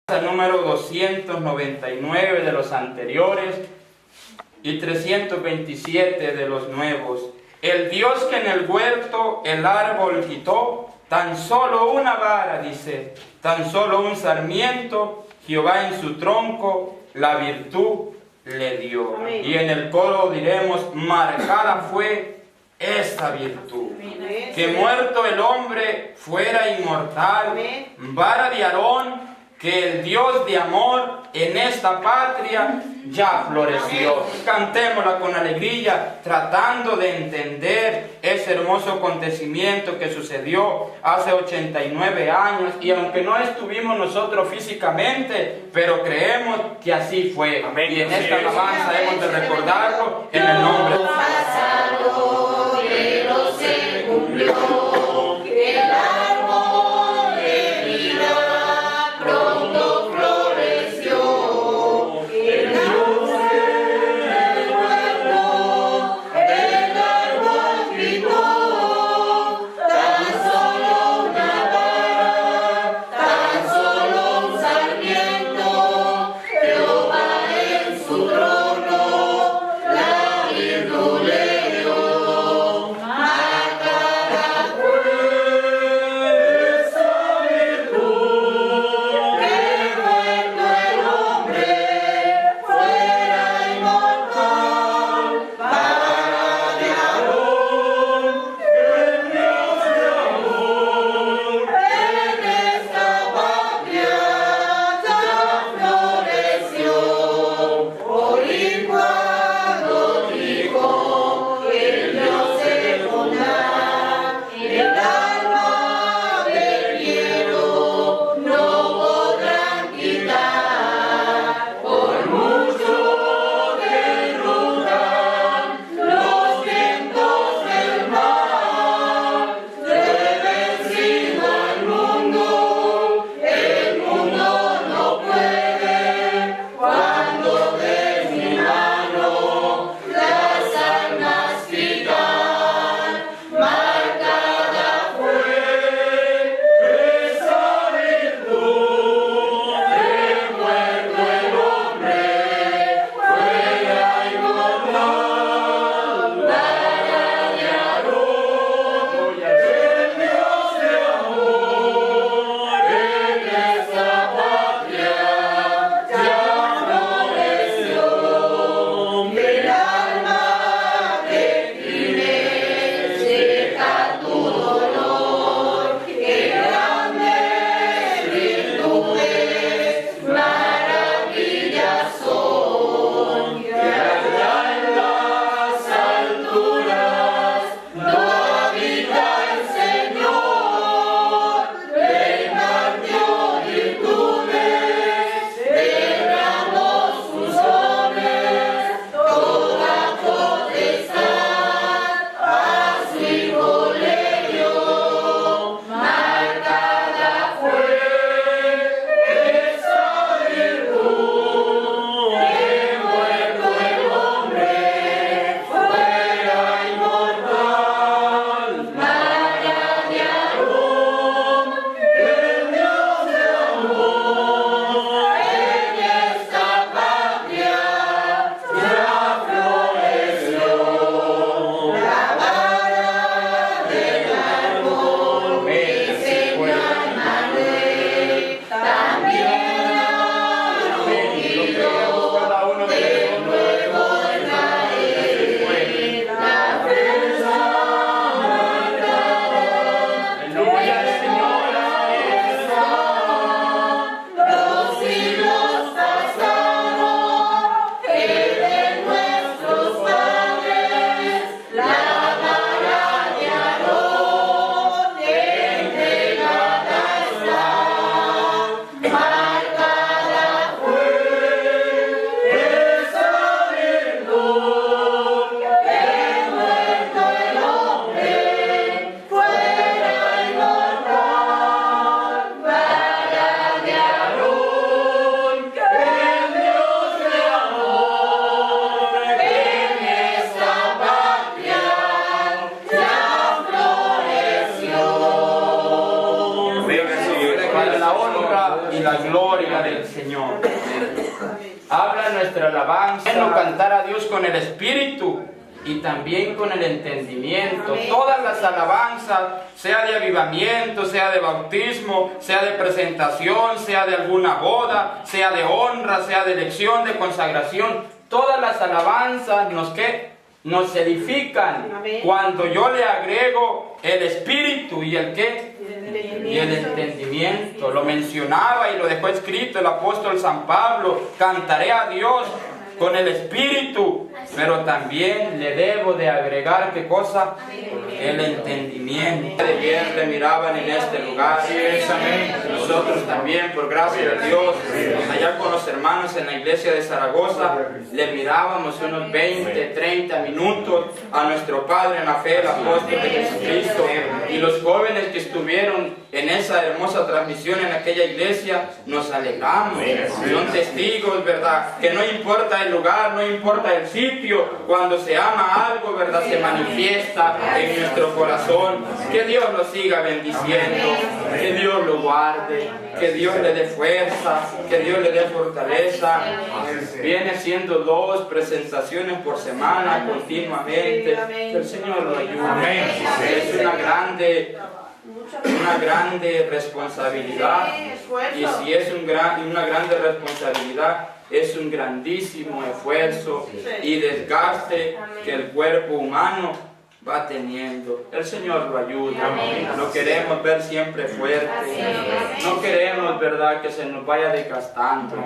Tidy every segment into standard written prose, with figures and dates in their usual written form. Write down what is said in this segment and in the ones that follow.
el número 299 de los anteriores y 327 de los nuevos. El Dios que en el huerto el árbol quitó, tan solo una vara, dice, tan solo un sarmiento, Jehová en su tronco la virtud le dio. Amén. Y en el coro diremos, marcada fue esta virtud. Amén. Que muerto el hombre fuera inmortal. Amén. Vara de Aarón, que el Dios de amor en esta patria ya floreció. Cantémosla con alegría, tratando de entender ese hermoso acontecimiento que sucedió hace 89 años, y aunque no estuvimos nosotros físicamente, pero creemos que así fue. Amén. Y en esta alabanza hemos de recordarlo en el nombre de Dios. Se cumplió. Su trono, la virtud. la gloria del Señor. Habla nuestra alabanza, no cantar a Dios con el espíritu y también con el entendimiento. Todas las alabanzas, sea de avivamiento, sea de bautismo, sea de presentación, sea de alguna boda, sea de honra, sea de elección, de consagración, todas las alabanzas nos edifican. Amén. Cuando yo le agrego el espíritu y el ¿qué? Y el entendimiento. Lo mencionaba y lo dejó escrito el apóstol San Pablo: cantaré a Dios con el espíritu, pero también le debo de agregar ¿qué cosa? El entendimiento. Ayer le miraban en este lugar, nosotros también, por gracia de Dios, allá con los hermanos en la iglesia de Zaragoza, le mirábamos unos 20, 30 minutos a nuestro Padre en la fe, el apóstol de Jesucristo, y los jóvenes que estuvieron en esa hermosa transmisión en aquella iglesia, nos alegramos, son testigos, ¿verdad? Que no importa el lugar, no importa el sitio, cuando se ama algo, ¿verdad? Se manifiesta en nuestro corazón. Que Dios lo siga bendiciendo, que Dios lo guarde, que Dios le dé fuerza, que Dios le dé fortaleza. Viene siendo 2 presentaciones por semana continuamente. Que el Señor lo ayude. Es una grande responsabilidad, y si es una grande responsabilidad, es un grandísimo esfuerzo y desgaste que el cuerpo humano va teniendo. El Señor lo ayuda. Lo queremos ver siempre fuerte. No queremos, ¿verdad?, que se nos vaya desgastando.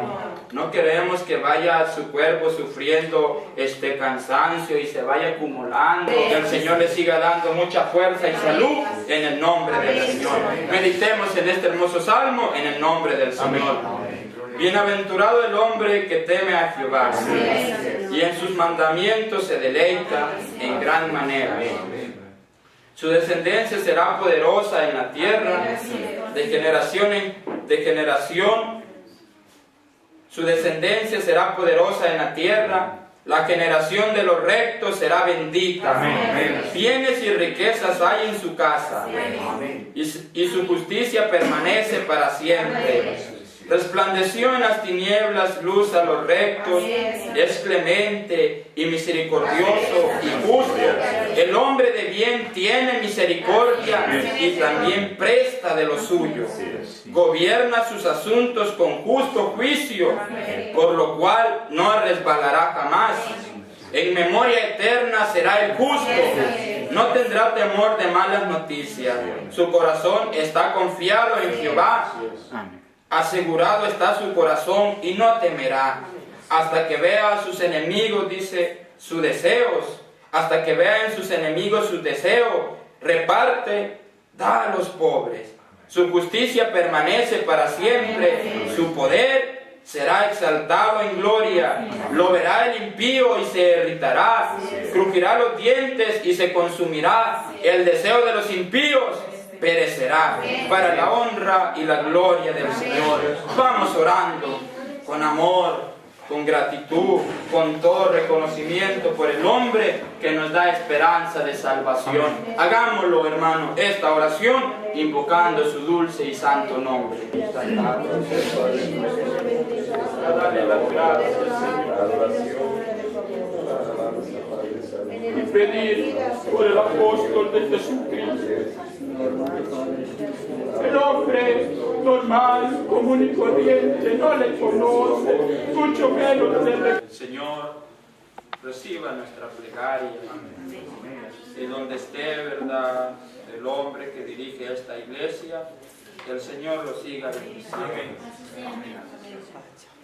No queremos que vaya su cuerpo sufriendo este cansancio y se vaya acumulando. Que el Señor le siga dando mucha fuerza y salud en el nombre del Señor. Meditemos en este hermoso salmo en el nombre del Señor. Bienaventurado el hombre que teme a Jehová y en sus mandamientos se deleita en gran manera. Su descendencia será poderosa en la tierra, de generación en generación. Su descendencia será poderosa en la tierra, la generación de los rectos será bendita. Bienes y riquezas hay en su casa, y su justicia permanece para siempre. Resplandeció en las tinieblas luz a los rectos, es clemente y misericordioso y justo. El hombre de bien tiene misericordia y también presta de lo suyo. Gobierna sus asuntos con justo juicio, por lo cual no resbalará jamás. En memoria eterna será el justo. No tendrá temor de malas noticias. Su corazón está confiado en Jehová. Asegurado está su corazón y no temerá, hasta que vea a sus enemigos, dice, sus deseos, hasta que vea en sus enemigos sus deseos. Reparte, da a los pobres. Su justicia permanece para siempre, su poder será exaltado en gloria. Lo verá el impío y se irritará, crujirá los dientes y se consumirá. El deseo de los impíos perecerá, para la honra y la gloria del Señor. Vamos orando con amor, con gratitud, con todo reconocimiento por el hombre que nos da esperanza de salvación. Hagámoslo, hermano, esta oración invocando su dulce y santo nombre. Dale las gracias, Señor. Y pedir por el apóstol de Jesucristo. El hombre normal, común y corriente, no le conoce, mucho menos el Señor reciba nuestra plegaria. Y donde esté, ¿verdad?, el hombre que dirige esta iglesia, que el Señor lo siga bendiciendo.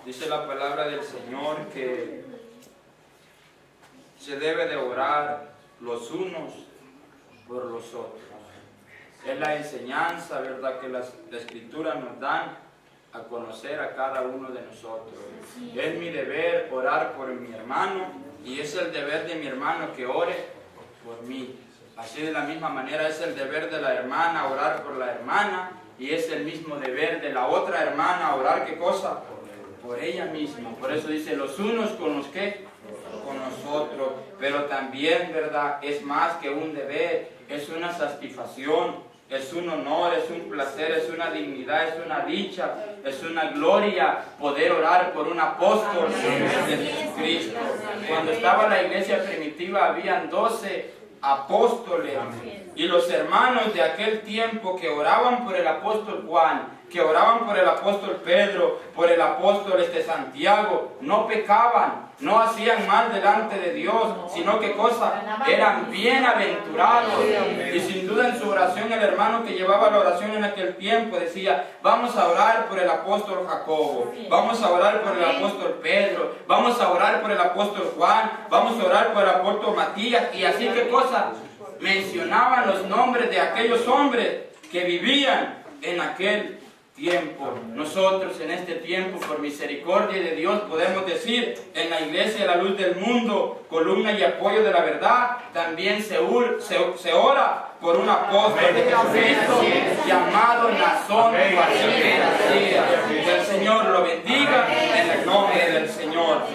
Dice la palabra del Señor que se debe de orar los unos por los otros. Es la enseñanza, ¿verdad?, que las Escrituras nos dan a conocer a cada uno de nosotros. Es mi deber orar por mi hermano y es el deber de mi hermano que ore por mí. Así de la misma manera es el deber de la hermana orar por la hermana y es el mismo deber de la otra hermana orar, ¿qué cosa? Por ella misma. Por eso dice los unos con los que con nosotros, pero también, ¿verdad?, es más que un deber, es una satisfacción Es un honor, es un placer, es una dignidad, es una dicha, es una gloria poder orar por un apóstol de Jesucristo. Cuando estaba la iglesia primitiva habían 12 apóstoles y los hermanos de aquel tiempo que oraban por el apóstol Juan, que oraban por el apóstol Pedro, por el apóstol Santiago, no pecaban, no hacían mal delante de Dios, sino que eran bienaventurados. Y sin duda en su oración el hermano que llevaba la oración en aquel tiempo decía: vamos a orar por el apóstol Jacobo, vamos a orar por el apóstol Pedro, vamos a orar por el apóstol Juan, vamos a orar por el apóstol Matías, y así mencionaban los nombres de aquellos hombres que vivían en aquel tiempo. Nosotros en este tiempo, por misericordia de Dios, podemos decir: en la iglesia La Luz del Mundo, columna y apoyo de la verdad, también se ora por un apóstol de Jesucristo llamado Nazón García. Que el Señor lo bendiga en el nombre del Señor.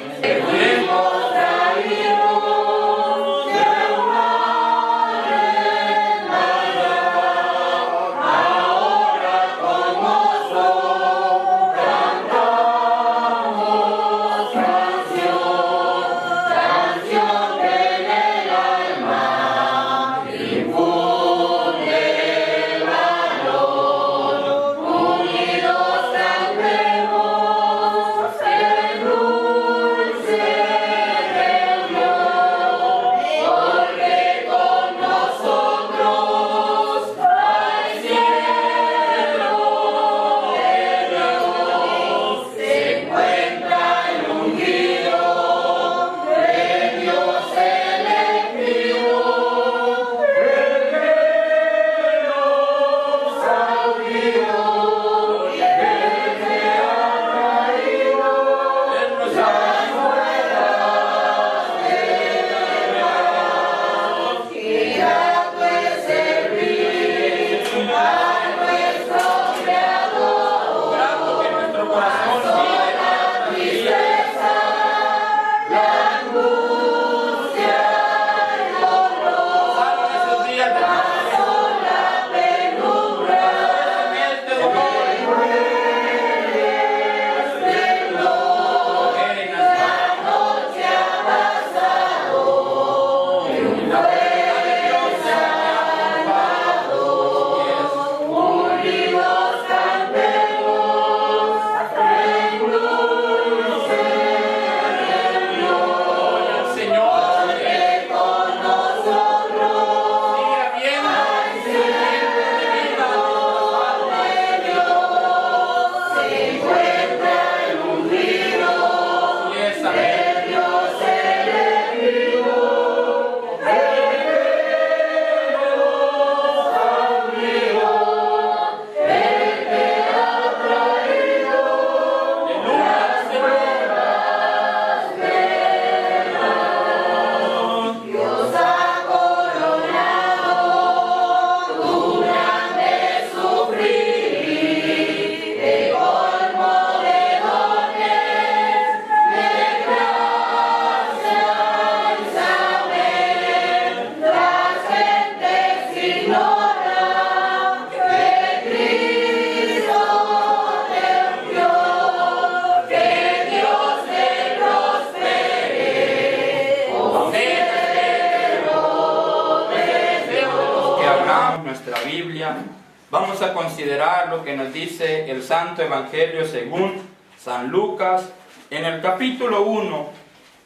Vamos a considerar lo que nos dice el Santo Evangelio según San Lucas, en el capítulo 1,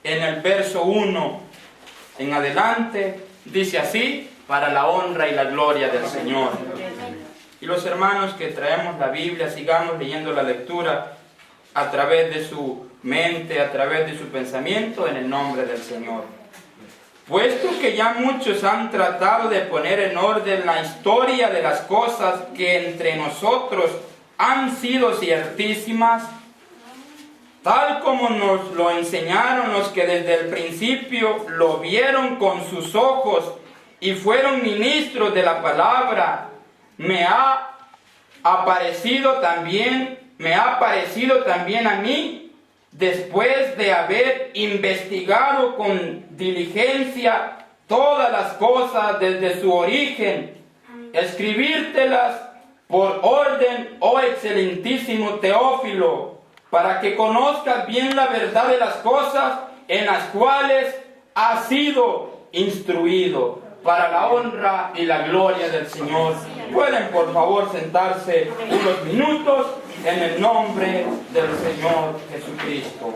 en el verso 1 en adelante, dice así: para la honra y la gloria del Señor. Y los hermanos que traemos la Biblia, sigamos leyendo la lectura a través de su mente, a través de su pensamiento, en el nombre del Señor. Puesto que ya muchos han tratado de poner en orden la historia de las cosas que entre nosotros han sido ciertísimas, tal como nos lo enseñaron los que desde el principio lo vieron con sus ojos y fueron ministros de la palabra, me ha parecido también a mí, después de haber investigado con diligencia todas las cosas desde su origen, escribírtelas por orden, oh excelentísimo Teófilo, para que conozcas bien la verdad de las cosas en las cuales has sido instruido, para la honra y la gloria del Señor. Pueden por favor sentarse unos minutos en el nombre del Señor Jesucristo.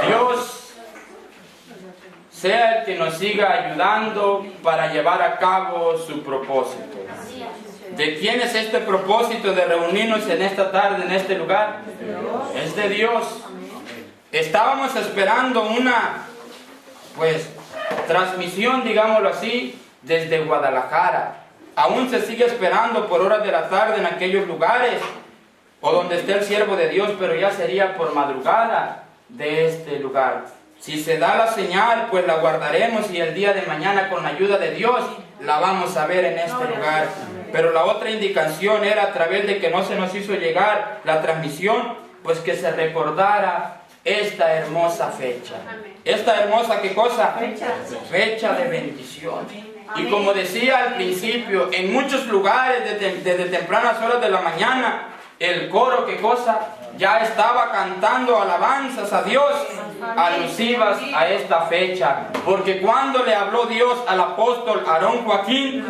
Dios sea el que nos siga ayudando para llevar a cabo su propósito. ¿De quién es este propósito de reunirnos en esta tarde, en este lugar? Es de Dios. Estábamos esperando una, transmisión, digámoslo así, desde Guadalajara. Aún se sigue esperando por horas de la tarde en aquellos lugares, o donde esté el siervo de Dios, pero ya sería por madrugada de este lugar. Si se da la señal, pues la guardaremos y el día de mañana, con la ayuda de Dios, la vamos a ver en este lugar. Pero la otra indicación era, a través de que no se nos hizo llegar la transmisión, pues que se recordara esta hermosa fecha. Esta hermosa, ¿qué cosa? Fecha de bendición. Y como decía al principio, en muchos lugares desde tempranas horas de la mañana, el coro, ¿qué cosa? Ya estaba cantando alabanzas a Dios alusivas a esta fecha. Porque cuando le habló Dios al apóstol Aarón Joaquín,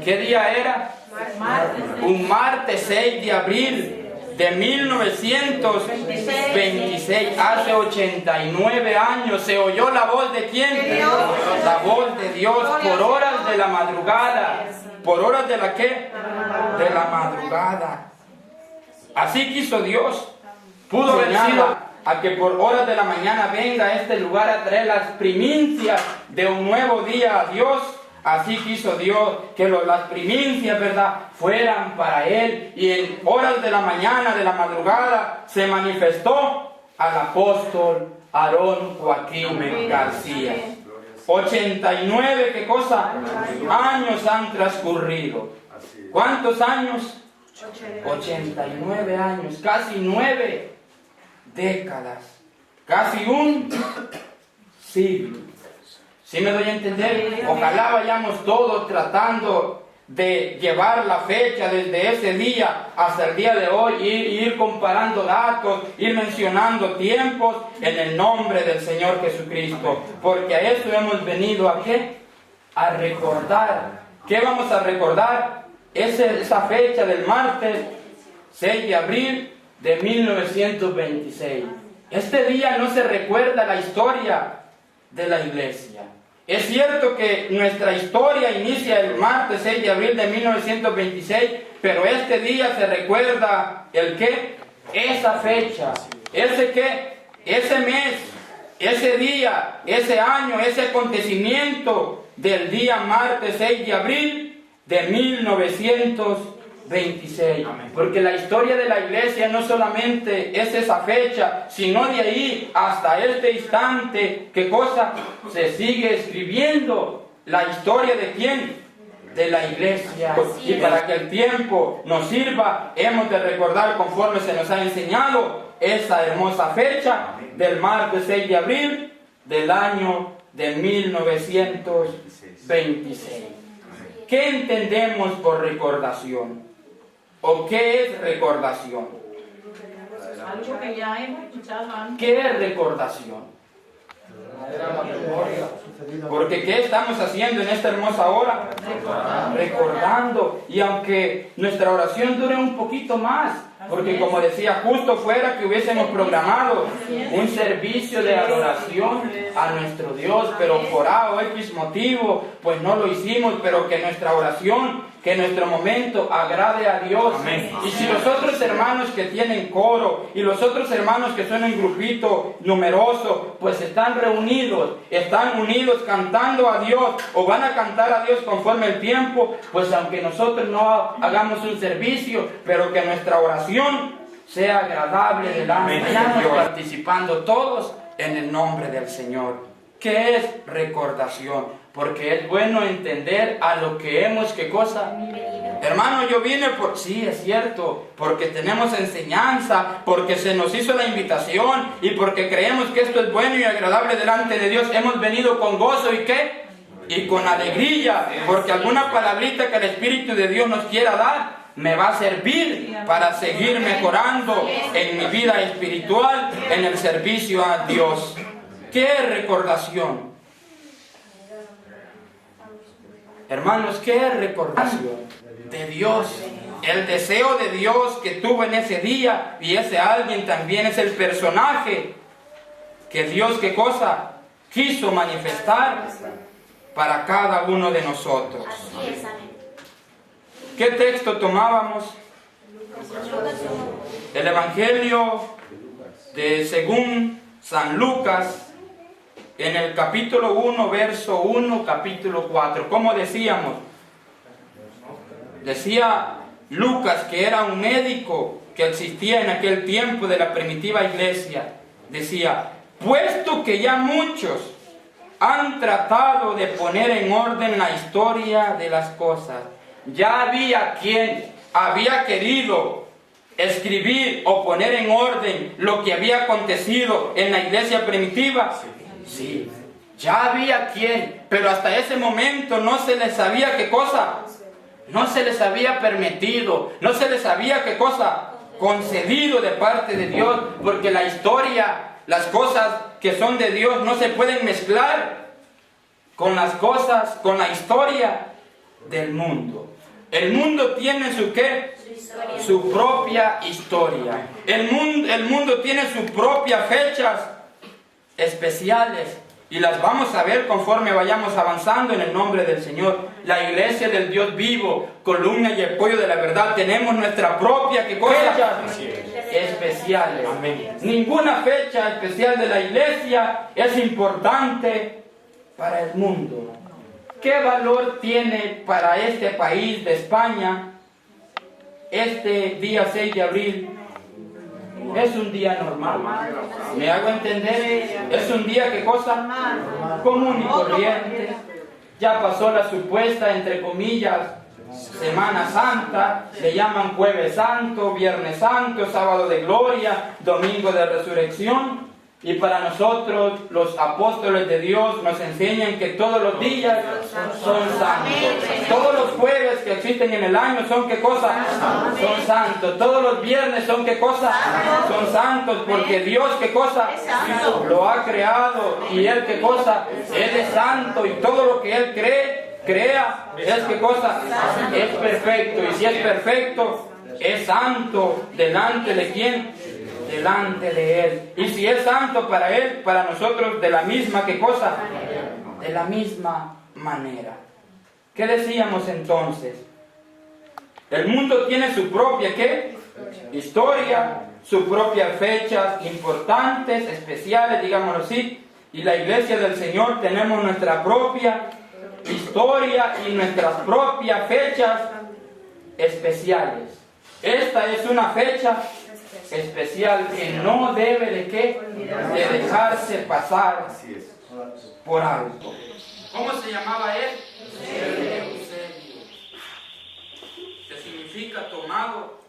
¿qué día era? Un martes 6 de abril de 1926, hace 89 años, ¿se oyó la voz de quién? La voz de Dios, por horas de la madrugada. ¿Por horas de la qué? De la madrugada. Así quiso Dios. Pudo haber sido a que por horas de la mañana venga a este lugar a traer las primicias de un nuevo día a Dios. Así quiso Dios que las primicias, ¿verdad?, fueran para Él. Y en horas de la mañana, de la madrugada, se manifestó al apóstol Aarón Joaquín García. 89, ¿qué cosa? Años han transcurrido. ¿Cuántos años? 89 años, casi 9 décadas, casi un siglo. ¿Sí me doy a entender? Ojalá vayamos todos tratando de llevar la fecha desde ese día hasta el día de hoy, ir comparando datos, ir mencionando tiempos en el nombre del Señor Jesucristo. Porque a eso hemos venido ¿a qué? A recordar. ¿Qué vamos a recordar? Esa fecha del martes 6 de abril de 1926. Este día no se recuerda la historia de la iglesia. Es cierto que nuestra historia inicia el martes 6 de abril de 1926, pero este día se recuerda ¿el qué? Esa fecha, ese qué, ese mes, ese día, ese año, ese acontecimiento del día martes 6 de abril de 1926. Porque la historia de la iglesia no solamente es esa fecha, sino de ahí hasta este instante, ¿qué cosa? Se sigue escribiendo la historia de ¿quién? De la iglesia. Y para que el tiempo nos sirva, hemos de recordar, conforme se nos ha enseñado, esa hermosa fecha del martes 6 de abril del año de 1926. ¿Qué entendemos por recordación? ¿O qué es recordación? Algo que ya hemos escuchado antes. ¿Qué es recordación? Porque ¿qué estamos haciendo en esta hermosa hora? Recordando. Y aunque nuestra oración dure un poquito más, porque como decía, justo fuera que hubiésemos programado un servicio de adoración a nuestro Dios, pero por A o X motivo, pues no lo hicimos, pero que nuestra oración, que nuestro momento agrade a Dios. Amén. Y si los otros hermanos que tienen coro y los otros hermanos que son un grupito numeroso, pues están reunidos, están unidos cantando a Dios o van a cantar a Dios conforme el tiempo, pues aunque nosotros no hagamos un servicio, pero que nuestra oración sea agradable delante de Dios, participando todos en el nombre del Señor. ¿Qué es recordación? Porque es bueno entender a lo que hemos, ¿qué cosa? Hermano, yo vine por... Sí, es cierto, porque tenemos enseñanza, porque se nos hizo la invitación y porque creemos que esto es bueno y agradable delante de Dios. Hemos venido con gozo y ¿qué? Y con alegría, porque alguna palabrita que el Espíritu de Dios nos quiera dar me va a servir para seguir mejorando en mi vida espiritual, en el servicio a Dios. ¿Qué recordación? Hermanos, ¿qué recordación de Dios? El deseo de Dios que tuvo en ese día, y ese alguien también es el personaje que Dios, ¿qué cosa? Quiso manifestar para cada uno de nosotros. ¿Qué texto tomábamos? El Evangelio de según San Lucas, en el capítulo 1, verso 1, capítulo 4. ¿Cómo decíamos? Decía Lucas, que era un médico que existía en aquel tiempo de la primitiva iglesia. Decía, puesto que ya muchos han tratado de poner en orden la historia de las cosas, ya había quien había querido escribir o poner en orden lo que había acontecido en la iglesia primitiva. Sí, ya había quien, pero hasta ese momento no se les sabía qué cosa, no se les había permitido, no se les había qué cosa concedido de parte de Dios, porque la historia, las cosas que son de Dios no se pueden mezclar con las cosas, con la historia del mundo. El mundo tiene su ¿qué? Su propia historia. El mundo tiene sus propias fechas especiales y las vamos a ver conforme vayamos avanzando en el nombre del Señor. La iglesia del Dios vivo, columna y apoyo de la verdad, tenemos nuestra propia ¿qué cosa? Fechas especiales. Amén. Ninguna fecha especial de la iglesia es importante para el mundo. ¿Qué valor tiene para este país de España este día 6 de abril? Es un día normal. ¿Me hago entender? Es un día, ¿qué cosa? Común y corriente. Ya pasó la supuesta, entre comillas, Semana Santa. Le llaman Jueves Santo, Viernes Santo, Sábado de Gloria, Domingo de Resurrección. Y para nosotros, los apóstoles de Dios nos enseñan que todos los días son santos. Todos los jueves que existen en el año son ¿qué cosa? Son santos. Todos los viernes son ¿qué cosa? Son santos, porque Dios ¿qué cosa? Lo ha creado. Y Él ¿qué cosa? Él es santo, y todo lo que Él crea es ¿qué cosa? Es perfecto. Y si es perfecto, es santo. ¿Delante de quién? Delante de Él. Y si es santo para Él, para nosotros de la misma ¿qué cosa? De la misma manera. ¿Qué decíamos entonces? El mundo tiene su propia ¿qué? Historia, sus propias fechas importantes, especiales, digámoslo así. Y la iglesia del Señor tenemos nuestra propia historia y nuestras propias fechas especiales. Esta es una fecha especial que no debe de ¿qué? De dejarse pasar por alto. ¿Cómo se llamaba él? Eusebio. Que significa tomado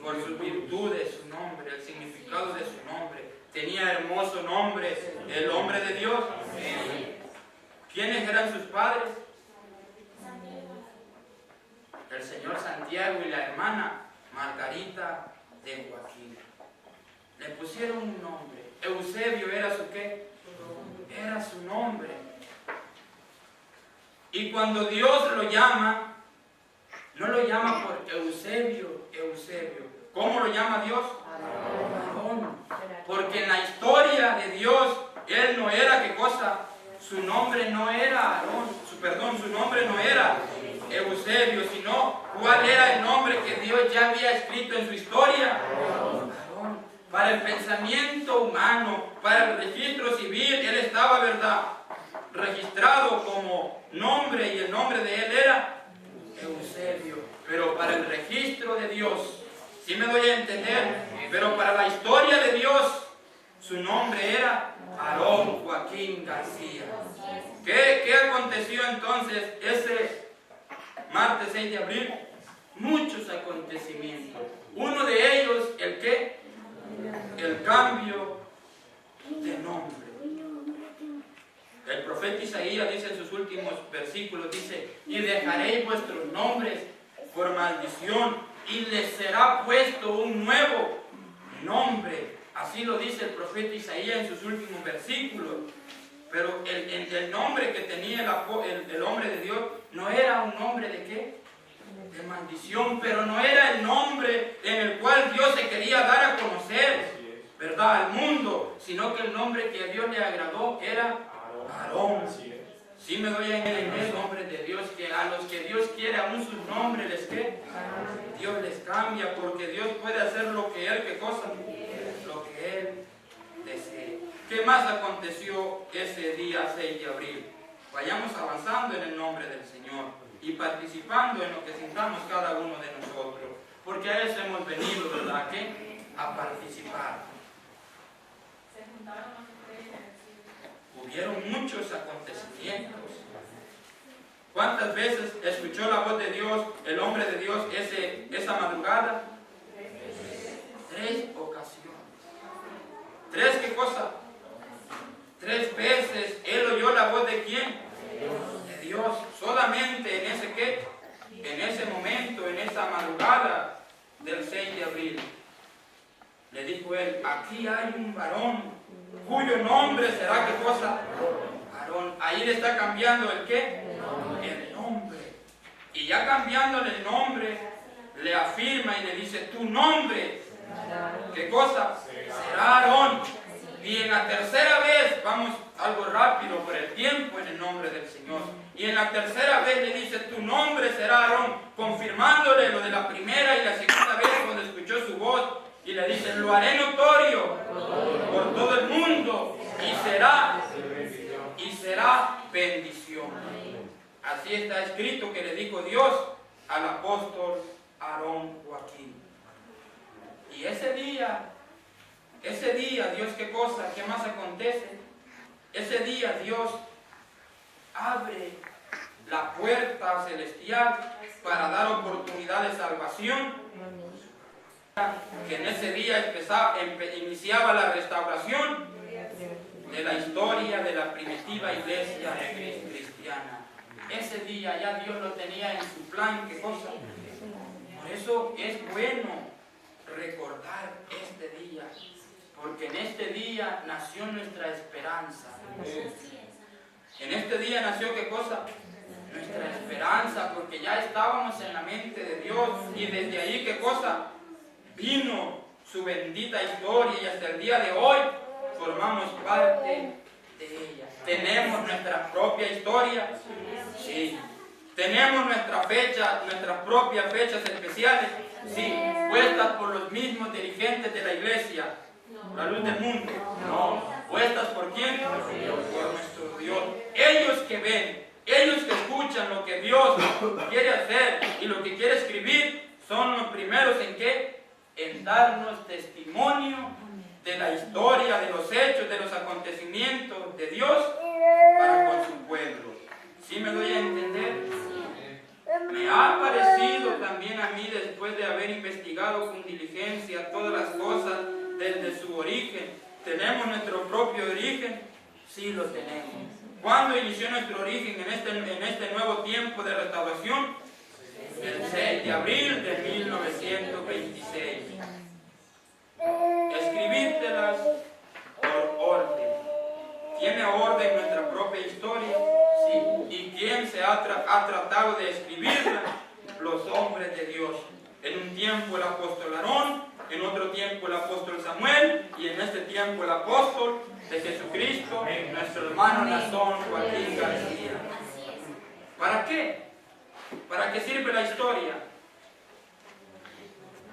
por sus virtudes, su nombre, el significado de su nombre. Tenía hermoso nombre, el hombre de Dios. ¿Quiénes eran sus padres? El señor Santiago y la hermana Margarita de Joaquín. Le pusieron un nombre. Eusebio era su ¿qué? Era su nombre. Y cuando Dios lo llama, no lo llama por Eusebio. ¿Cómo lo llama Dios? Aarón. Porque en la historia de Dios, él no era ¿qué cosa? Su nombre no era Aarón. Su nombre no era Eusebio, sino ¿cuál era el nombre que Dios ya había escrito en su historia? Aarón. Para el pensamiento humano, para el registro civil, él estaba, ¿verdad?, registrado como nombre, y el nombre de él era Eusebio. Pero para el registro de Dios, ¿sí me doy a entender? Pero para la historia de Dios, su nombre era Aarón Joaquín García. ¿Qué aconteció entonces ese martes 6 de abril? muchos acontecimientos. Uno de ellos, ¿el qué? El cambio de nombre. El profeta Isaías dice en sus últimos versículos, dice, y dejaréis vuestros nombres por maldición, y les será puesto un nuevo nombre. Así lo dice el profeta Isaías en sus últimos versículos. Pero el nombre que tenía el hombre de Dios no era un nombre de qué? De maldición, pero no era el nombre en el cual Dios se quería dar a conocer, ¿verdad?, al mundo, sino que el nombre que a Dios le agradó era Aarón. Sí me doy a entender el nombre de Dios, que a los que Dios quiere aún sus nombres les ¿qué? Dios les cambia, porque Dios puede hacer lo que Él, ¿qué cosa? Lo que Él desee. ¿Qué más aconteció ese día 6 de abril? Vayamos avanzando en el nombre del Señor y participando en lo que sintamos cada uno de nosotros, porque a eso hemos venido, ¿verdad? ¿Qué? A participar. Hubieron muchos acontecimientos. ¿Cuántas veces escuchó la voz de Dios, el hombre de Dios, esa madrugada? 3 ocasiones. ¿3 qué cosa? 3 veces él oyó la voz de ¿quién? De Dios. Solamente en ese ¿qué? En ese momento, en esa madrugada del 6 de abril. Le dijo él, aquí hay un varón cuyo nombre será ¿qué cosa? Aarón. Ahí le está cambiando el ¿qué? El nombre. Y ya cambiándole el nombre, le afirma y le dice, tu nombre, ¿qué cosa? Será Aarón. Y en la tercera vez, vamos algo rápido por el tiempo en el nombre del Señor. Y en la tercera vez le dice, tu nombre será Aarón, confirmándole lo de la primera y la segunda vez cuando escuchó su voz. Y le dice, lo haré notorio por todo el mundo y será bendición. Así está escrito que le dijo Dios al apóstol Aarón Joaquín. Y ese día, Dios, ¿qué cosa? ¿Qué más acontece? Ese día Dios abre la puerta celestial para dar oportunidad de salvación. Que en ese día iniciaba la restauración de la historia de la primitiva iglesia cristiana. Ese día ya Dios lo tenía en su plan, ¿qué cosa? Por eso es bueno recordar este día, porque en este día nació nuestra esperanza. En este día nació ¿qué cosa? Nuestra esperanza, porque ya estábamos en la mente de Dios y desde ahí ¿qué cosa? Vino su bendita historia y hasta el día de hoy formamos parte de ella. ¿Tenemos nuestra propia historia? Sí. ¿Tenemos nuestras propias fechas especiales? Sí. ¿Puestas por los mismos dirigentes de la iglesia? ¿La luz del mundo? No. ¿Puestas por quién? Por nuestro Dios. Ellos que ven, ellos que escuchan lo que Dios quiere hacer y lo que quiere escribir, son los primeros en ¿qué? En darnos testimonio de la historia, de los hechos, de los acontecimientos de Dios para con su pueblo. ¿Sí me doy a entender? Me ha parecido también a mí, después de haber investigado con diligencia todas las cosas desde su origen, ¿tenemos nuestro propio origen? Sí lo tenemos. ¿Cuándo inició nuestro origen en este nuevo tiempo de restauración? El 6 de abril de 1926. Escribírtelas por orden. ¿Tiene orden nuestra propia historia? Sí. ¿Y quién se ha tratado de escribirla? Los hombres de Dios. En un tiempo el apóstol Aarón, en otro tiempo el apóstol Samuel y en este tiempo el apóstol de Jesucristo, nuestro hermano Nazón Joaquín García. ¿Para qué? ¿Para qué sirve la historia?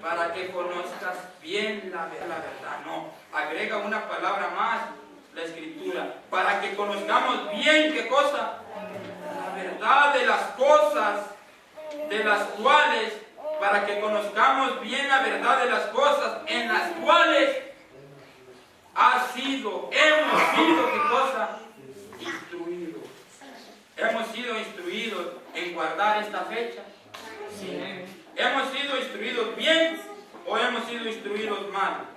Para que conozcas bien la verdad. No, agrega una palabra más, la escritura. Para que conozcamos bien, ¿qué cosa? La verdad de las cosas, de las cuales, para que conozcamos bien la verdad de las cosas en las cuales hemos sido, ¿qué cosa? Instruidos. Hemos sido instruidos en guardar esta fecha. Sí. ¿Hemos sido instruidos bien o hemos sido instruidos mal?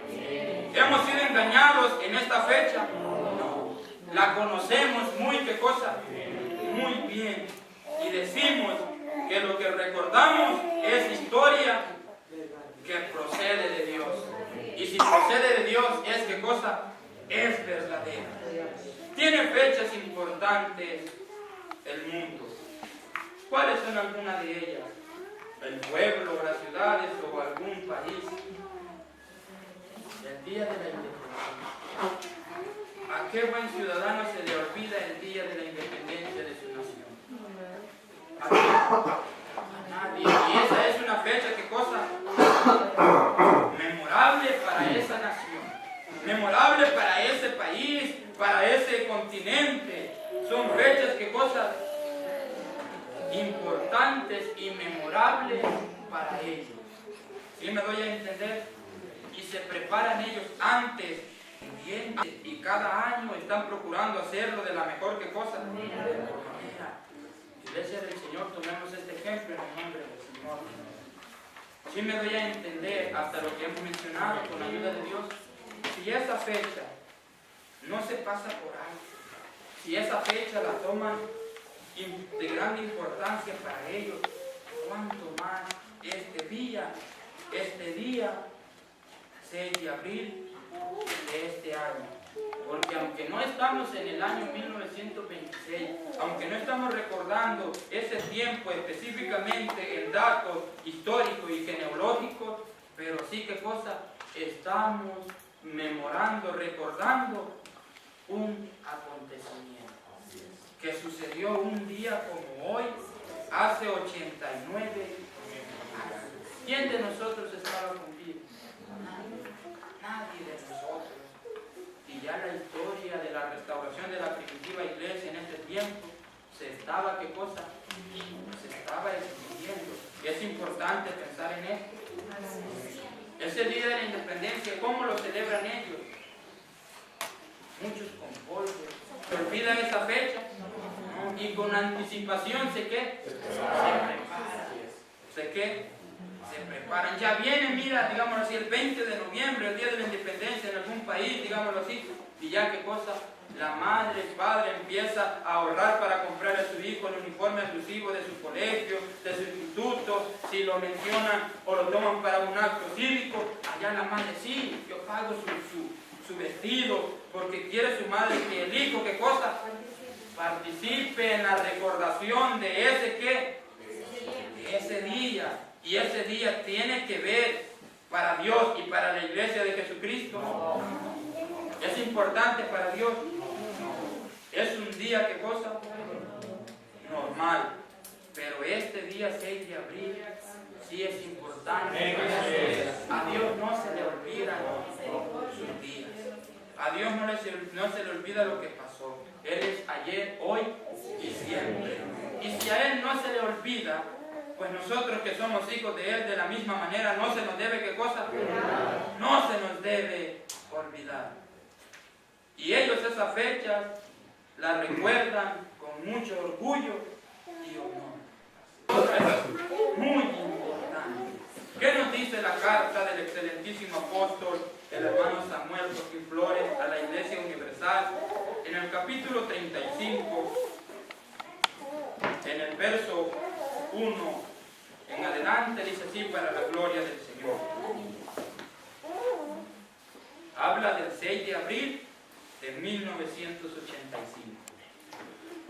¿Hemos sido engañados en esta fecha? No. La conocemos muy, ¿qué cosa? Muy bien. Y decimos que lo que recordamos es historia que procede de Dios. Y si procede de Dios es, ¿qué cosa? Es verdadera. Tiene fechas importantes el mundo. ¿Cuáles son algunas de ellas? El pueblo, las ciudades o algún país. El día de la independencia. ¿A qué buen ciudadano se le olvida el día de la independencia de su nación? ¿A quién? A nadie. Y esa es una fecha, ¿qué cosa? Memorable para esa nación. Memorable para ese país, para ese continente. Son fechas, ¿qué cosas? Importantes y memorables para ellos. ¿Sí me doy a entender? Y se preparan ellos antes, bien, y cada año están procurando hacerlo de la mejor que cosa. Manera. Iglesia del Señor, tomemos este ejemplo en el nombre del Señor. ¿Sí me doy a entender hasta lo que hemos mencionado con la ayuda de Dios? Si esa fecha no se pasa por alto, si esa fecha la toman de gran importancia para ellos, cuanto más este día 6 de abril de este año. Porque aunque no estamos en el año 1926, aunque no estamos recordando ese tiempo específicamente en datos históricos y genealógicos, pero sí que cosa, estamos memorando, recordando un acontecimiento que sucedió un día como hoy, hace 89 años. ¿Quién de nosotros estaba con vida? Nadie de nosotros. Y ya la historia de la restauración de la primitiva iglesia en este tiempo se estaba, ¿qué cosa? Se estaba escribiendo. Y es importante pensar en esto. Ese día de la independencia, ¿cómo lo celebran ellos? Muchos con polvo. ¿Se olvidan esa fecha? ¿No? Y con anticipación, ¿se qué? Se preparan. ¿Se qué? Se preparan. Ya viene, mira, digámoslo así, el 20 de noviembre, el día de la independencia en algún país, digámoslo así, y ya qué cosa, la madre, el padre empieza a ahorrar para comprarle a su hijo el uniforme exclusivo de su colegio, de su instituto, si lo mencionan o lo toman para un acto cívico, allá la madre, sí, yo pago su vestido, porque quiere su madre que el hijo, ¿qué cosa? Participe en la recordación de ese ¿qué? De ese día. Y ese día tiene que ver para Dios y para la iglesia de Jesucristo. ¿Es importante para Dios? ¿Es un día qué cosa? Normal. Pero este día 6 de abril sí es importante. A Dios no se le olvida sus días. A Dios no se le olvida lo que pasó. Él es ayer, hoy y siempre. Y si a Él no se le olvida, pues nosotros que somos hijos de Él de la misma manera, no se nos debe, ¿qué cosa? No se nos debe olvidar. Y ellos esa fecha la recuerdan con mucho orgullo y honor. Es muy importante. ¿Qué nos dice la carta del excelentísimo apóstol, el hermano Samuel Joaquín Flores, a la Iglesia Universal? En el capítulo 35, en el verso 1 en adelante, dice así, para la gloria del Señor. Habla del 6 de abril de 1985.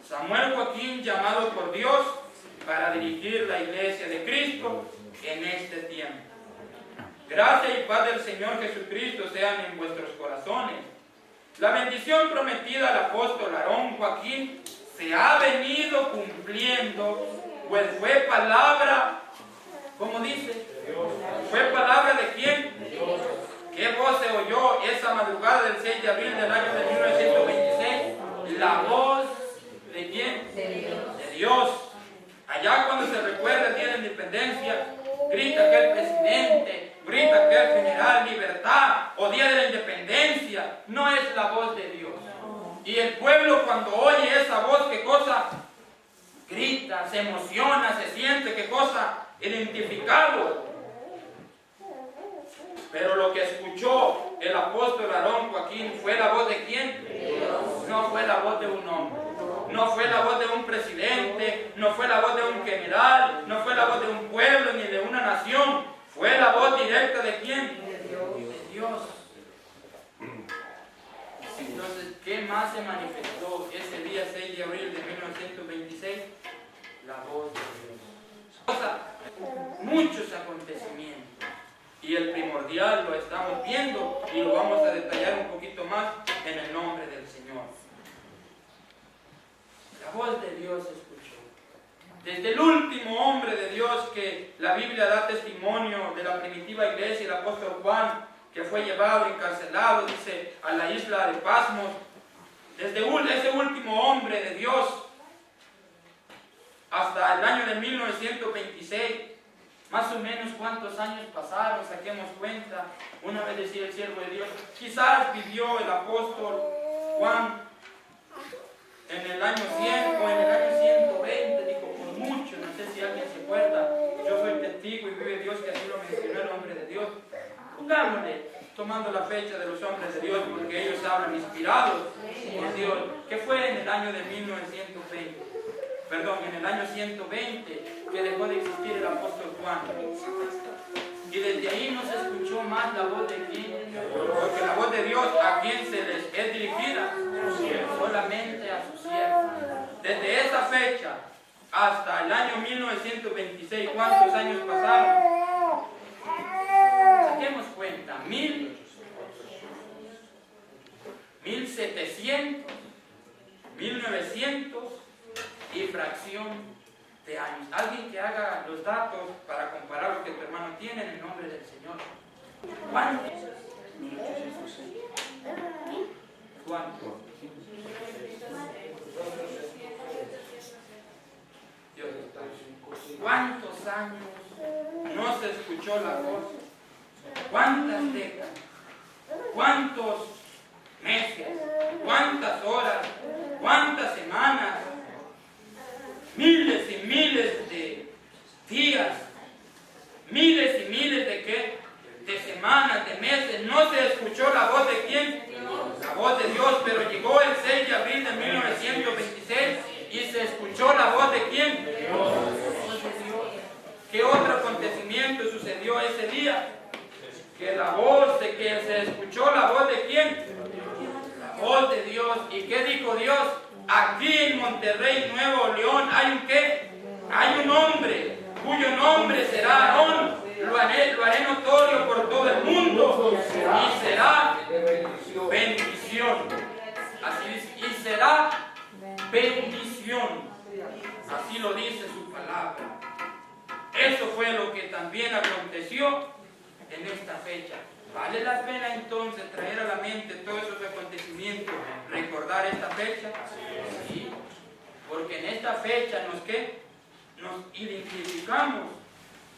Samuel Joaquín, llamado por Dios para dirigir la iglesia de Cristo en este tiempo. Gracia y paz del Señor Jesucristo sean en vuestros corazones. La bendición prometida al apóstol Aarón Joaquín se ha venido cumpliendo, pues fue palabra, ¿cómo dice? ¿Fue palabra de quién? ¿Qué voz se oyó esa madrugada del 6 de abril del año de 1926? La voz ¿de quién? De Dios. Allá cuando se recuerda el día de la independencia, grita aquel presidente, grita aquel general, libertad, o día de la independencia, no es la voz de Dios. Y el pueblo cuando oye esa voz, ¿qué cosa? Grita, se emociona, se siente, ¿qué cosa? identificado. Pero lo que escuchó el apóstol Aarón Joaquín fue la voz de ¿quién? Dios. No fue la voz de un hombre, no fue la voz de un presidente, no fue la voz de un general, no fue la voz de un pueblo ni de una nación, fue la voz directa de ¿quién? De Dios. Entonces, ¿qué más se manifestó ese día 6 de abril de 1926? La voz de Dios. Muchos acontecimientos. Y el primordial lo estamos viendo y lo vamos a detallar un poquito más en el nombre del Señor. La voz de Dios se escuchó. Desde el último hombre de Dios que la Biblia da testimonio de la primitiva iglesia, el apóstol Juan, que fue llevado, encarcelado, dice, a la isla de Pasmos. Desde ese último hombre de Dios hasta el año de 1926, más o menos cuántos años pasaron, saquemos cuenta. Una vez decía el siervo de Dios, quizás vivió el apóstol Juan en el año 100 o en el año 120, dijo, por mucho, no sé si alguien se acuerda, yo soy testigo y vive Dios que así lo mencionó el hombre de Dios. Pongámosle, tomando la fecha de los hombres de Dios, porque ellos hablan inspirados por Dios, que fue en el año de 1920. Perdón, en el año 120 que dejó de existir el apóstol Juan. Y desde ahí no se escuchó más la voz de quién, porque la voz de Dios a quien se les es dirigida, solamente a sus siervos. Desde esa fecha hasta el año 1926, ¿cuántos años pasaron? Saquemos cuenta, 1700, 1900 y fracción de años. Alguien que haga los datos para comparar lo que tu hermano tiene en el nombre del Señor. ¿Cuántos? ¿Cuántos? Dios está. ¿Cuántos años no se escuchó la voz? ¿Cuántas décadas? ¿Cuántos meses? ¿Cuántas horas? ¿Cuántas semanas? Miles y miles de días, miles y miles de ¿qué? De semanas, de meses, no se escuchó la voz de ¿quién? La voz de Dios, pero llegó el 6 de abril de 1926 y se escuchó la voz de ¿quién? Dios. ¿Qué otro acontecimiento sucedió ese día? Que la voz de que se escuchó la voz de ¿quién? La voz de Dios. ¿Y qué dijo Dios? Aquí en Monterrey, Nuevo León, hay un ¿qué? Hay un hombre cuyo nombre será Aarón. Lo haré notorio por todo el mundo y será bendición. Así dice, y será bendición. Así lo dice su palabra. Eso fue lo que también aconteció en esta fecha. ¿Vale la pena entonces traer a la mente todos esos acontecimientos, recordar esta fecha? Sí, porque en esta fecha nos identificamos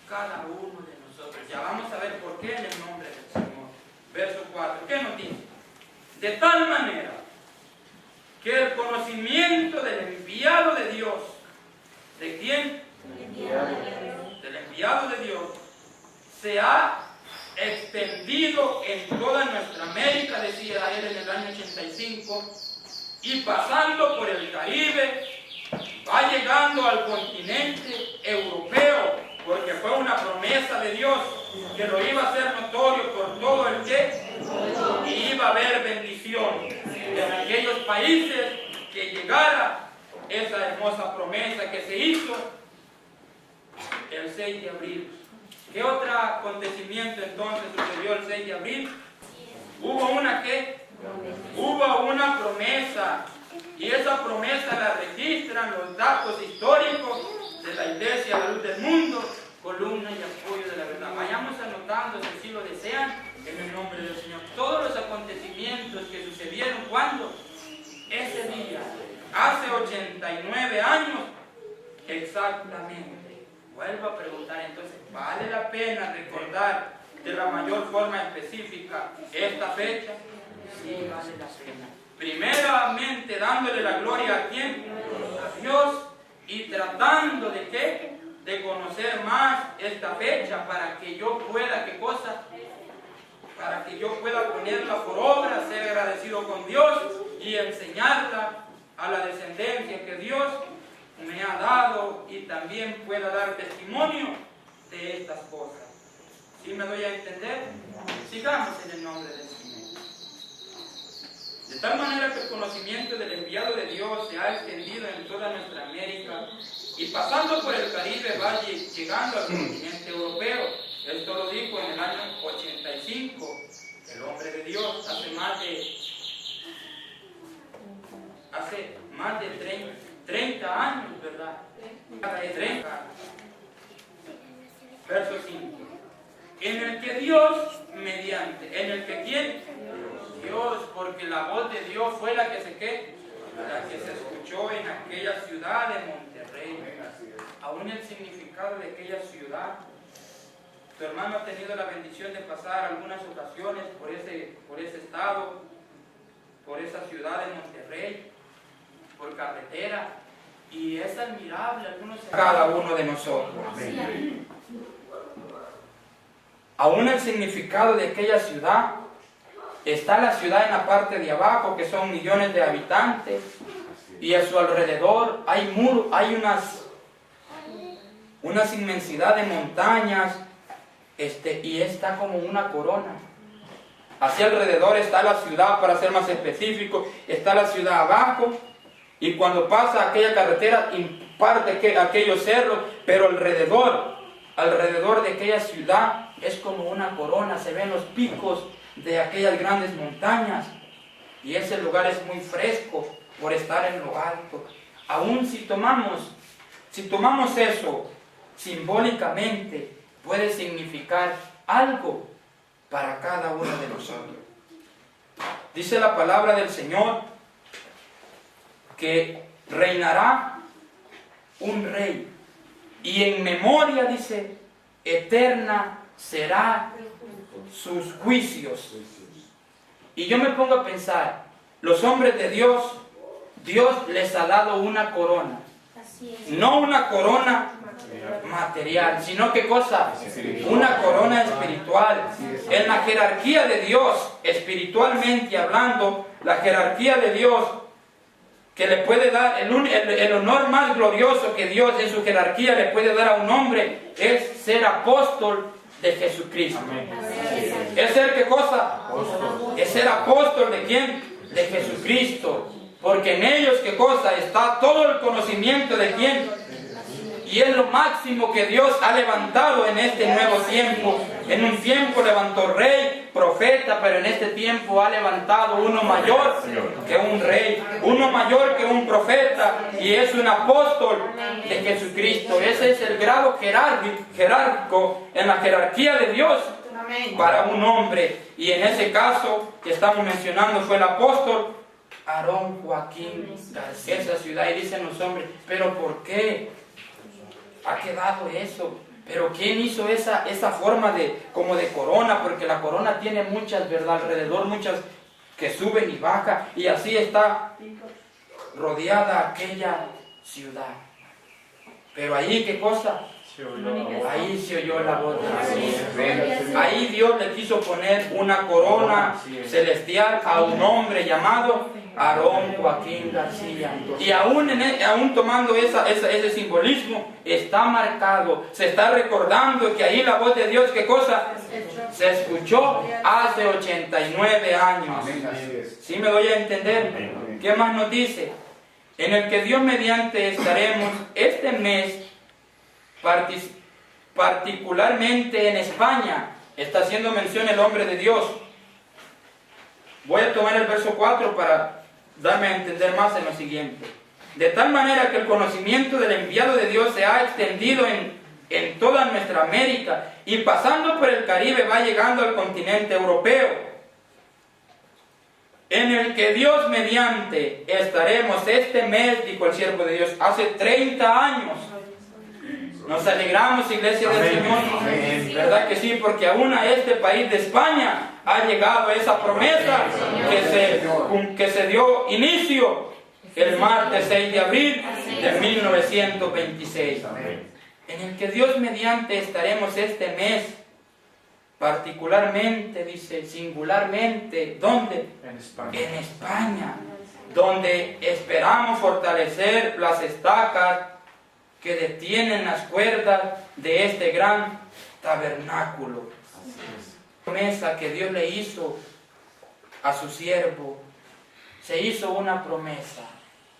cada uno de nosotros. Ya vamos a ver por qué en el nombre del Señor. Verso 4, ¿qué nos dice? De tal manera que el conocimiento del enviado de Dios, ¿de quién? Del enviado de Dios, se ha extendido en toda nuestra América, decía él en el año 85, y pasando por el Caribe, va llegando al continente europeo, porque fue una promesa de Dios que lo iba a hacer notorio por todo el que, y iba a haber bendición en aquellos países que llegara esa hermosa promesa que se hizo el 6 de abril. ¿Qué otro acontecimiento entonces sucedió el 6 de abril? Hubo una ¿qué? Hubo una promesa, y esa promesa la registran los datos históricos de la Iglesia a la Luz del Mundo, columna y apoyo de la verdad. Vayamos anotando, si así lo desean, en el nombre del Señor. Todos los acontecimientos que sucedieron, ¿cuándo? Ese día, hace 89 años, exactamente. Vuelvo a preguntar entonces, ¿vale la pena recordar de la mayor forma específica esta fecha? Sí, vale la pena. Primeramente dándole la gloria a ¿quién? A Dios, y tratando de ¿qué? De conocer más esta fecha para que yo pueda, ¿qué cosa? Para que yo pueda ponerla por obra, ser agradecido con Dios y enseñarla a la descendencia que Dios me ha dado y también pueda dar testimonio de estas cosas. ¿Sí me doy a entender? Sigamos en el nombre del Señor. De tal manera que el conocimiento del enviado de Dios se ha extendido en toda nuestra América y pasando por el Caribe va llegando al continente europeo. Esto lo dijo en el año 85 el hombre de Dios, hace más de 30 años, ¿verdad? De 30 años. Verso 5. En el que Dios mediante, en el que ¿quién? Dios, porque la voz de Dios fue la que se escuchó en aquella ciudad de Monterrey. Aún el significado de aquella ciudad. Tu hermano ha tenido la bendición de pasar algunas ocasiones por ese estado, por esa ciudad de Monterrey, por carretera, y es admirable cada uno de nosotros. Aún el significado de aquella ciudad. Está la ciudad en la parte de abajo, que son millones de habitantes, y a su alrededor hay muros, hay unas inmensidad de montañas, y está como una corona. Hacia alrededor está la ciudad, para ser más específico, está la ciudad abajo, y cuando pasa aquella carretera imparte aquellos cerros, pero alrededor de aquella ciudad es como una corona, se ven los picos de aquellas grandes montañas, y ese lugar es muy fresco por estar en lo alto. Aún si tomamos eso simbólicamente, puede significar algo para cada uno de nosotros. Dice la palabra del Señor que reinará un rey, y en memoria, dice, eterna será sus juicios. Y yo me pongo a pensar, los hombres de Dios, Dios les ha dado una corona. No una corona material, sino ¿qué cosa? Una corona espiritual. En la jerarquía de Dios, espiritualmente hablando, la jerarquía de Dios que le puede dar el honor más glorioso que Dios en su jerarquía le puede dar a un hombre es ser apóstol de Jesucristo. ¿Es ser qué cosa? Es ser apóstol de quién? De Jesucristo. Porque en ellos qué cosa está todo el conocimiento de quién. Y es lo máximo que Dios ha levantado en este nuevo tiempo. En un tiempo levantó rey, profeta, pero en este tiempo ha levantado uno mayor que un rey, uno mayor que un profeta, y es un apóstol de Jesucristo. Ese es el grado jerárquico en la jerarquía de Dios para un hombre. Y en ese caso que estamos mencionando fue el apóstol Aarón Joaquín García, esa ciudad. Y dicen los hombres, ¿pero por qué ha quedado eso? ¿Pero quién hizo esa forma como de corona? Porque la corona tiene muchas, ¿verdad? Alrededor muchas que suben y bajan, y así está rodeada aquella ciudad. Pero ahí, ¿qué cosa? Ahí se oyó la voz de Dios. Ahí Dios le quiso poner una corona celestial a un hombre llamado Aarón Joaquín García. Y aún tomando ese simbolismo, está marcado, se está recordando que ahí la voz de Dios, ¿qué cosa? Se escuchó hace 89 años. ¿Sí me doy a entender? ¿Qué más nos dice? En el que Dios mediante estaremos este mes, particularmente en España. Está haciendo mención el hombre de Dios. Voy a tomar el verso 4 para darme a entender más en lo siguiente. De tal manera que el conocimiento del enviado de Dios se ha extendido en toda nuestra América, y pasando por el Caribe va llegando al continente europeo, en el que Dios mediante estaremos este mes, dijo el siervo de Dios, hace 30 años. Nos alegramos, iglesia del Señor, ¿verdad que sí? Porque aún a este país de España ha llegado esa promesa que se dio inicio el martes 6 de abril de 1926. en el que Dios mediante estaremos este mes, particularmente, dice, singularmente, ¿dónde? En España. En España, donde esperamos fortalecer las estacas que detienen las cuerdas de este gran tabernáculo. Promesa que Dios le hizo a su siervo, se hizo una promesa.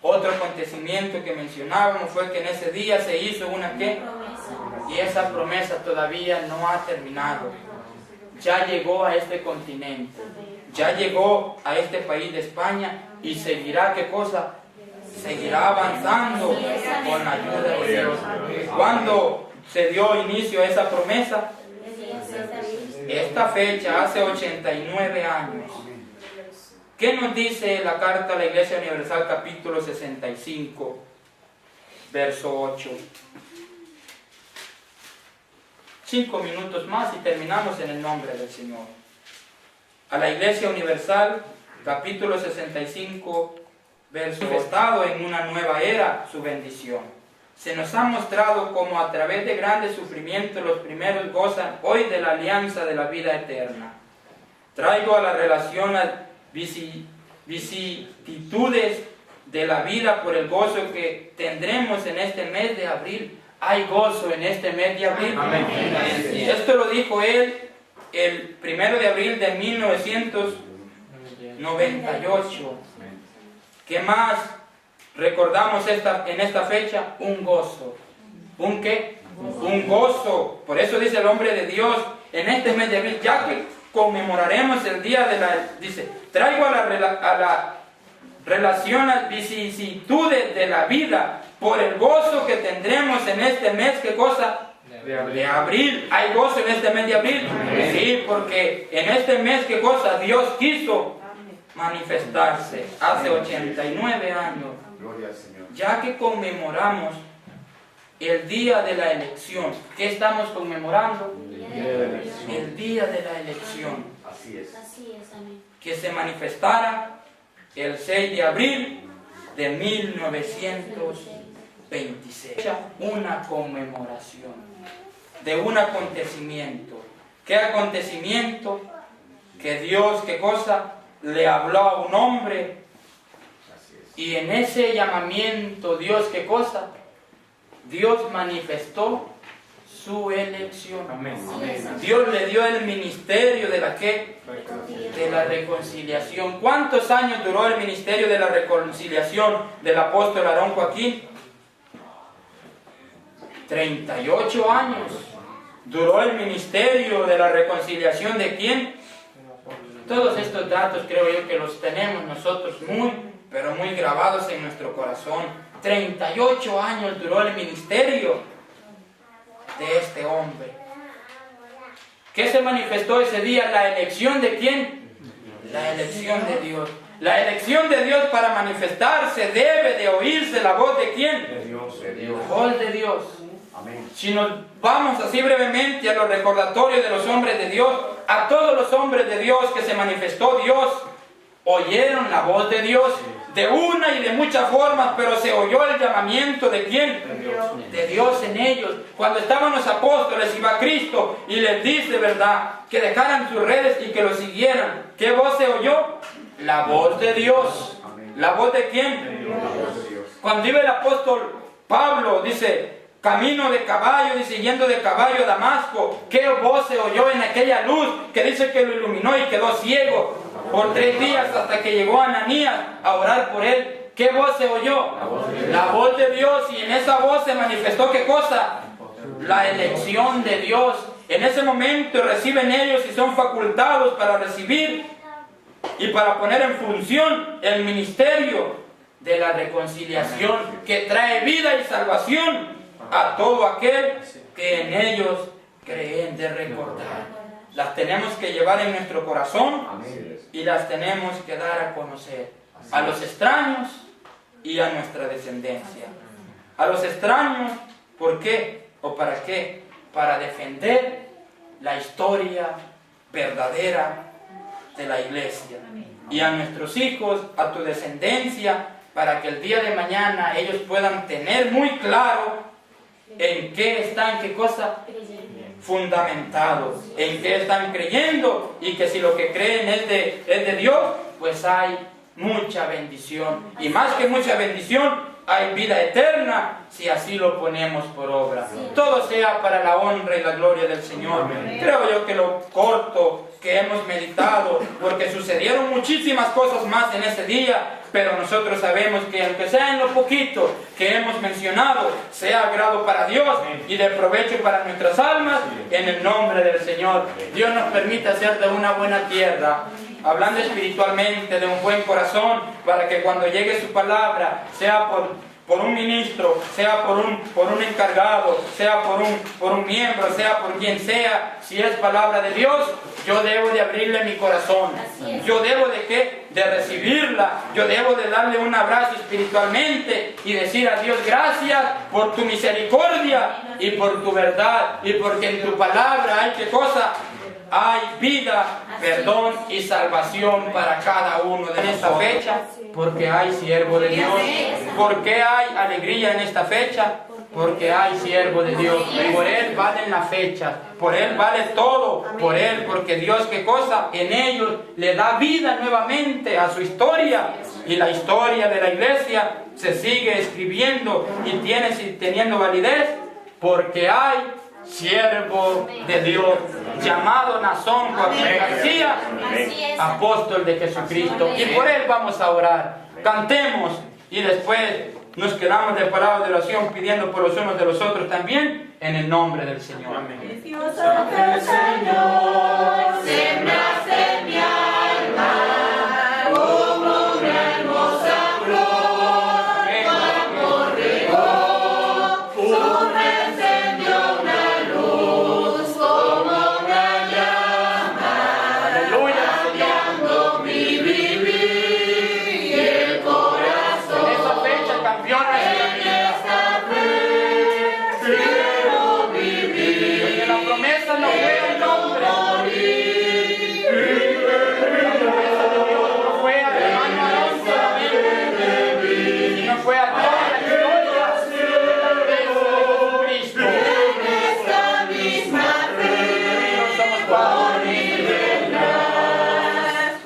Otro acontecimiento que mencionábamos fue que en ese día se hizo una ¿qué? Y esa promesa todavía no ha terminado. Ya llegó a este continente, ya llegó a este país de España y seguirá ¿qué cosa? Seguirá avanzando con la ayuda de Dios. ¿Cuándo se dio inicio a esa promesa? Esta fecha, hace 89 años. ¿Qué nos dice la carta a la Iglesia Universal, capítulo 65, verso 8? 5 minutos más y terminamos en el nombre del Señor. A la Iglesia Universal, capítulo 65, verso 8. Estado en una nueva era, su bendición. Se nos ha mostrado como a través de grandes sufrimientos los primeros gozan hoy de la alianza de la vida eterna. Traigo a la relación las vicisitudes de la vida por el gozo que tendremos en este mes de abril. Hay gozo en este mes de abril. Amén. Esto lo dijo él el 1 de abril de 1998. ¿Qué más recordamos en esta fecha? Un gozo. ¿Un qué? Un gozo. Por eso dice el hombre de Dios en este mes de abril, ya que conmemoraremos el día de la... Dice, traigo a la relación las vicisitudes de la vida por el gozo que tendremos en este mes. ¿Qué cosa? De abril. ¿Hay gozo en este mes de abril? Sí, porque en este mes, ¿qué cosa? Dios quiso manifestarse hace 89 años. Ya que conmemoramos el día de la elección. ¿Qué estamos conmemorando? El día de la elección. Así es. Que se manifestara el 6 de abril de 1926. Una conmemoración de un acontecimiento. ¿Qué acontecimiento? Que Dios, ¿qué cosa? Le habló a un hombre. Y en ese llamamiento, Dios, ¿qué cosa? Dios manifestó su elección. Amén. Dios le dio el ministerio de la ¿qué? De la reconciliación. ¿Cuántos años duró el ministerio de la reconciliación del apóstol Aarón Joaquín? 38 años. ¿Duró el ministerio de la reconciliación de quién? Todos estos datos creo yo que los tenemos nosotros muy, pero muy grabados en nuestro corazón. 38 años duró el ministerio de este hombre. ¿Qué se manifestó ese día? ¿La elección de quién? La elección de Dios. La elección de Dios para manifestarse debe de oírse la voz de quién? De Dios. La voz de Dios. Amén. Si nos vamos así brevemente a los recordatorios de los hombres de Dios, a todos los hombres de Dios que se manifestó Dios, oyeron la voz de Dios de una y de muchas formas, pero se oyó el llamamiento de quién? De Dios en ellos. Cuando estaban los apóstoles, iba Cristo y les dice, ¿verdad?, que dejaran sus redes y que lo siguieran. ¿Qué voz se oyó? La voz de Dios. ¿La voz de quién? La voz de Dios. Cuando iba el apóstol Pablo, dice, camino de caballo, dice, yendo de caballo a Damasco, ¿qué voz se oyó en aquella luz que dice que lo iluminó y quedó ciego por 3 días hasta que llegó Ananías a orar por él? ¿Qué voz se oyó? La voz de Dios. Y en esa voz se manifestó ¿qué cosa? La elección de Dios. En ese momento reciben ellos y son facultados para recibir y para poner en función el ministerio de la reconciliación que trae vida y salvación a todo aquel que en ellos creen. De recordar, las tenemos que llevar en nuestro corazón y las tenemos que dar a conocer a los extraños y a nuestra descendencia. A los extraños, ¿por qué? ¿O para qué? Para defender la historia verdadera de la iglesia. Y a nuestros hijos, a tu descendencia, para que el día de mañana ellos puedan tener muy claro ¿En qué están, qué cosa? Fundamentados. ¿En qué están creyendo? Y que si lo que creen es de Dios, pues hay mucha bendición. Y más que mucha bendición, hay vida eterna si así lo ponemos por obra. Todo sea para la honra y la gloria del Señor. Creo yo que lo corto que hemos meditado, porque sucedieron muchísimas cosas más en ese día, pero nosotros sabemos que aunque sea en lo poquito que hemos mencionado, sea agrado para Dios y de provecho para nuestras almas, en el nombre del Señor. Dios nos permite hacer de una buena tierra, hablando espiritualmente, de un buen corazón, para que cuando llegue su palabra, sea por un ministro, sea por un encargado, sea por un miembro, sea por quien sea, si es palabra de Dios, yo debo de abrirle mi corazón. Yo debo de ¿qué? De recibirla. Yo debo de darle un abrazo espiritualmente y decir a Dios gracias por tu misericordia y por tu verdad, y porque en tu palabra hay ¿qué cosa? Hay vida, perdón y salvación para cada uno de esta fecha, porque hay siervo de Dios. ¿Por qué hay alegría en esta fecha? Porque hay siervo de Dios. Por Él valen las fechas, por Él vale todo, por Él, porque Dios, ¿qué cosa? En ellos le da vida nuevamente a su historia, y la historia de la iglesia se sigue escribiendo y teniendo validez, porque hay siervo de Dios, llamado Nazón Joaquín García, apóstol de Jesucristo. Y por él vamos a orar. Cantemos y después nos quedamos de palabra de oración pidiendo por los unos de los otros también, en el nombre del Señor. Amén. Precioso del Señor, sembraste en mi alma como una hermosa flor. Cuando regó, su encendió una luz como una llama. Aleluya. Cambiando mi vivir y el corazón. En esta fecha cambió nuestra vida. Porque la promesa no fue el hombre. La promesa de Dios no fue al hermano Aarón solamente, sino fue a toda la historia de la iglesia de Jesucristo. Esta misma fe, Nosotros somos padres.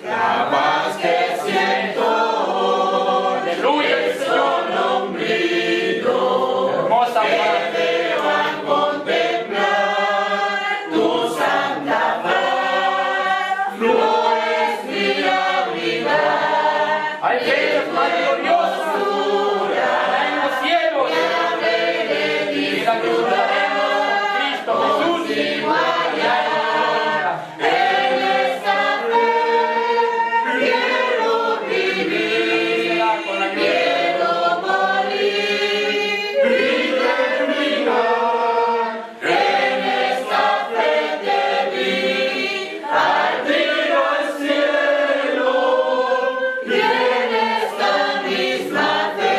la paz que siento, Aleluya, Señor. Hermosa paz. a contemplar tu santa paz, flores mi abrigar. Hay fechas más gloriosas allá en los cielos, y la disfrutaremos con Cristo Jesús allá en la gloria. En esta fe quiero vivir, Será con la ayuda de quiero morir y terminar. En esta fe te vi partir al cielo, y en esta misma fe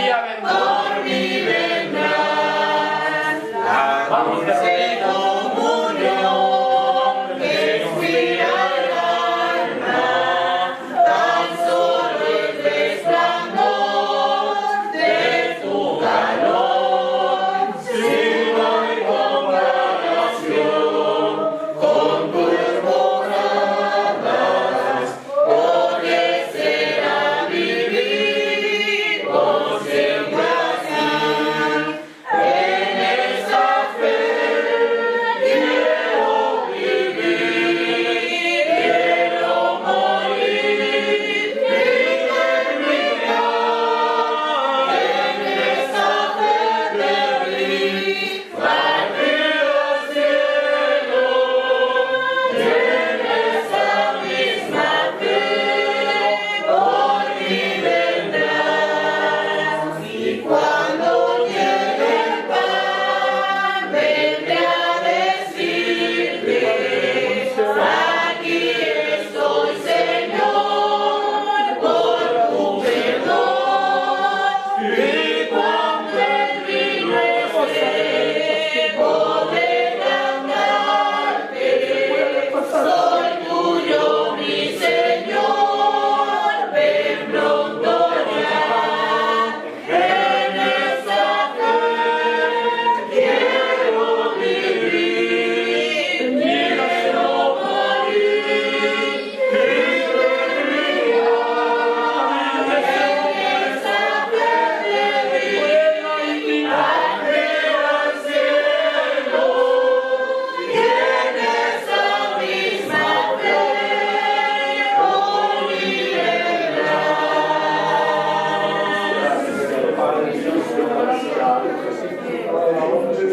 día vendrá. por mí vendrás. La Vamos a dulce comunión que inspira el alma, tan solo el resplandor de tu calor. Si no hay comparación con tus moradas, porque será vivir por siempre así. En esa fe quiero vivir, quiero morir y terminar. En esa fe te vi partir al cielo, y en esa misma fe por mí vendrás. Y cuando llegue el pan, vendré a decirte: aquí estoy, Señor, por tu perdón. Y cuando el vino esté, podré cantarte: soy tuyo, mi Señor, ven pronto ya. En esa fe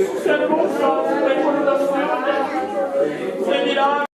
sus hermosas recordaciones seguirán